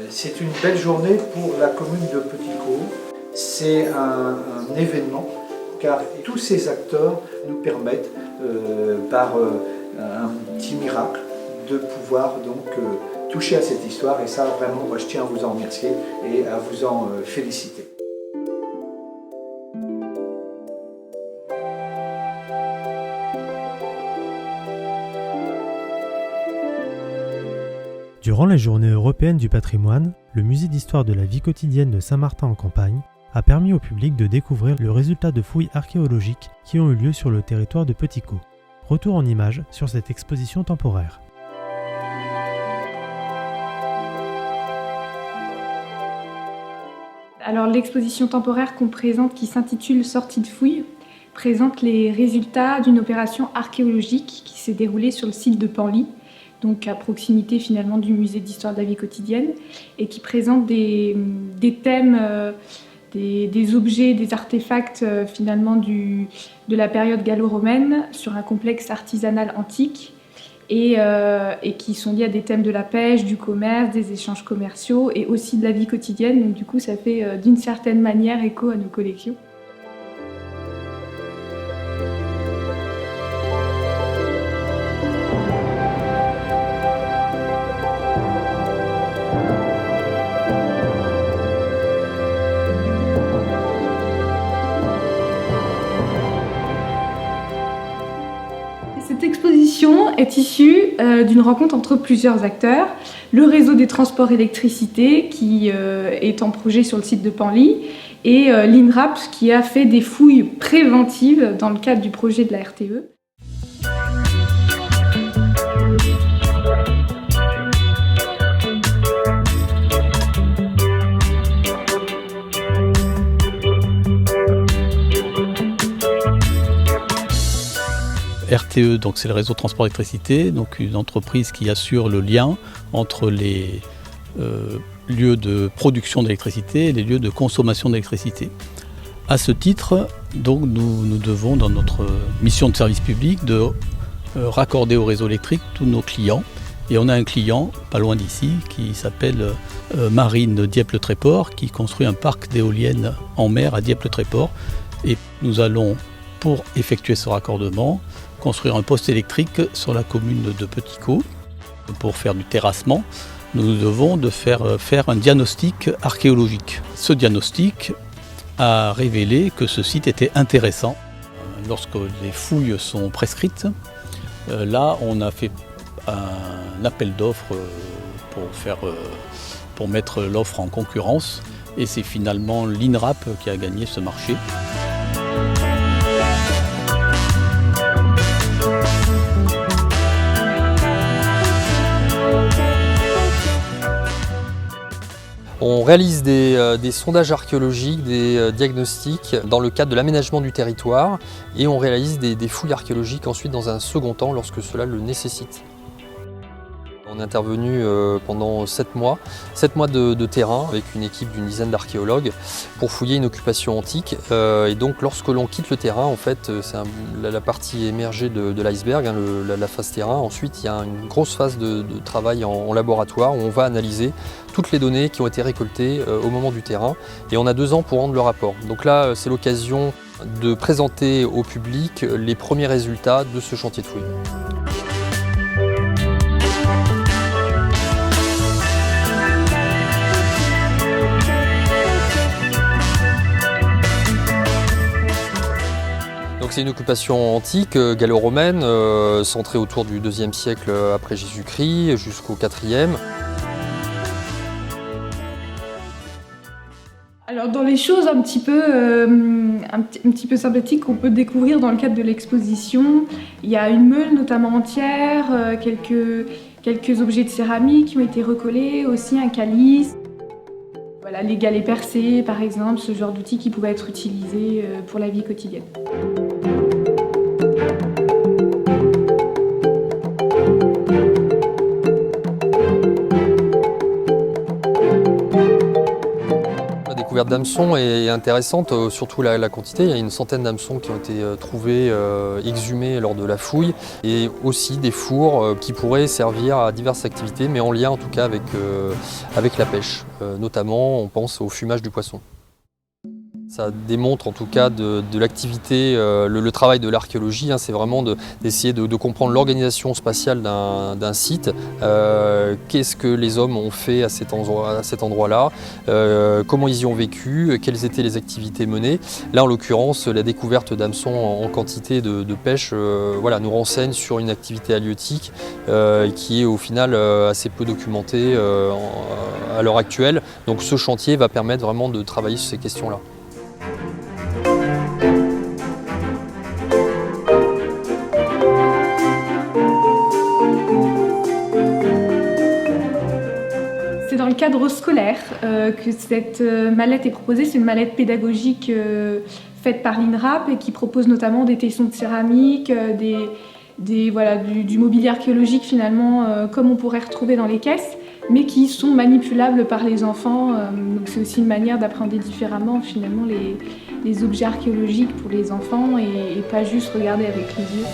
C'est une belle journée pour la commune de Petit-Caux. C'est un événement car tous ces acteurs nous permettent, par un petit miracle, de pouvoir donc toucher à cette histoire. Et ça, vraiment, moi, je tiens à vous en remercier et à vous en féliciter. Durant la journée européenne du patrimoine, le musée d'histoire de la vie quotidienne de Saint-Martin-en-Campagne a permis au public de découvrir le résultat de fouilles archéologiques qui ont eu lieu sur le territoire de Petit-Caux. Retour en images sur cette exposition temporaire. Alors l'exposition temporaire qu'on présente, qui s'intitule Sortie de fouilles, présente les résultats d'une opération archéologique qui s'est déroulée sur le site de Penly, donc à proximité finalement du musée d'histoire de la vie quotidienne, et qui présente des thèmes, des objets, des artefacts finalement de la période gallo-romaine sur un complexe artisanal antique et qui sont liés à des thèmes de la pêche, du commerce, des échanges commerciaux et aussi de la vie quotidienne. Donc du coup ça fait d'une certaine manière écho à nos collections. Cette exposition est issue d'une rencontre entre plusieurs acteurs. Le réseau des transports électricité qui est en projet sur le site de Penly et l'INRAP qui a fait des fouilles préventives dans le cadre du projet de la RTE. RTE, donc c'est le réseau de transport électricité, donc une entreprise qui assure le lien entre les lieux de production d'électricité et les lieux de consommation d'électricité. À ce titre, donc nous devons, dans notre mission de service public, de raccorder au réseau électrique tous nos clients. Et on a un client, pas loin d'ici, qui s'appelle Marine Dieppe-le-Tréport, qui construit un parc d'éoliennes en mer à Dieppe-le-Tréport. Et nous allons, pour effectuer ce raccordement, construire un poste électrique sur la commune de Petit-Caux. Pour faire du terrassement, nous devons faire un diagnostic archéologique. Ce diagnostic a révélé que ce site était intéressant. Lorsque les fouilles sont prescrites, là on a fait un appel d'offres pour mettre l'offre en concurrence et c'est finalement l'INRAP qui a gagné ce marché. On réalise des sondages archéologiques, des diagnostics dans le cadre de l'aménagement du territoire et on réalise des fouilles archéologiques ensuite dans un second temps lorsque cela le nécessite. On est intervenu pendant 7 mois de terrain avec une équipe d'une dizaine d'archéologues pour fouiller une occupation antique. Et donc lorsque l'on quitte le terrain, en fait, c'est la partie émergée de l'iceberg, hein, la phase terrain. Ensuite, il y a une grosse phase de travail en laboratoire où on va analyser toutes les données qui ont été récoltées au moment du terrain. Et on a 2 ans pour rendre le rapport. Donc là, c'est l'occasion de présenter au public les premiers résultats de ce chantier de fouille. C'est une occupation antique, gallo-romaine, centrée autour du IIe siècle après Jésus-Christ jusqu'au IVe. Alors dans les choses un petit peu sympathiques qu'on peut découvrir dans le cadre de l'exposition, il y a une meule notamment entière, quelques objets de céramique qui ont été recollés, aussi un calice. Voilà, les galets percés par exemple, ce genre d'outils qui pouvaient être utilisés pour la vie quotidienne. découverte d'hameçons est intéressante, surtout la quantité. Il y a une centaine d'hameçons qui ont été trouvés, exhumés lors de la fouille, et aussi des fours qui pourraient servir à diverses activités, mais en lien en tout cas avec la pêche. Notamment, on pense au fumage du poisson. Ça démontre en tout cas de l'activité, le travail de l'archéologie, c'est vraiment d'essayer de comprendre l'organisation spatiale d'un site, qu'est-ce que les hommes ont fait à cet endroit-là, comment ils y ont vécu, quelles étaient les activités menées. Là en l'occurrence, la découverte d'hameçons en quantité de pêche nous renseigne sur une activité halieutique qui est au final assez peu documentée à l'heure actuelle. Donc ce chantier va permettre vraiment de travailler sur ces questions-là. C'est dans le cadre scolaire que cette mallette est proposée. C'est une mallette pédagogique faite par l'INRAP et qui propose notamment des tessons de céramique, du mobilier archéologique finalement, comme on pourrait retrouver dans les caisses, mais qui sont manipulables par les enfants. Donc c'est aussi une manière d'appréhender différemment finalement les objets archéologiques pour les enfants et pas juste regarder avec les yeux.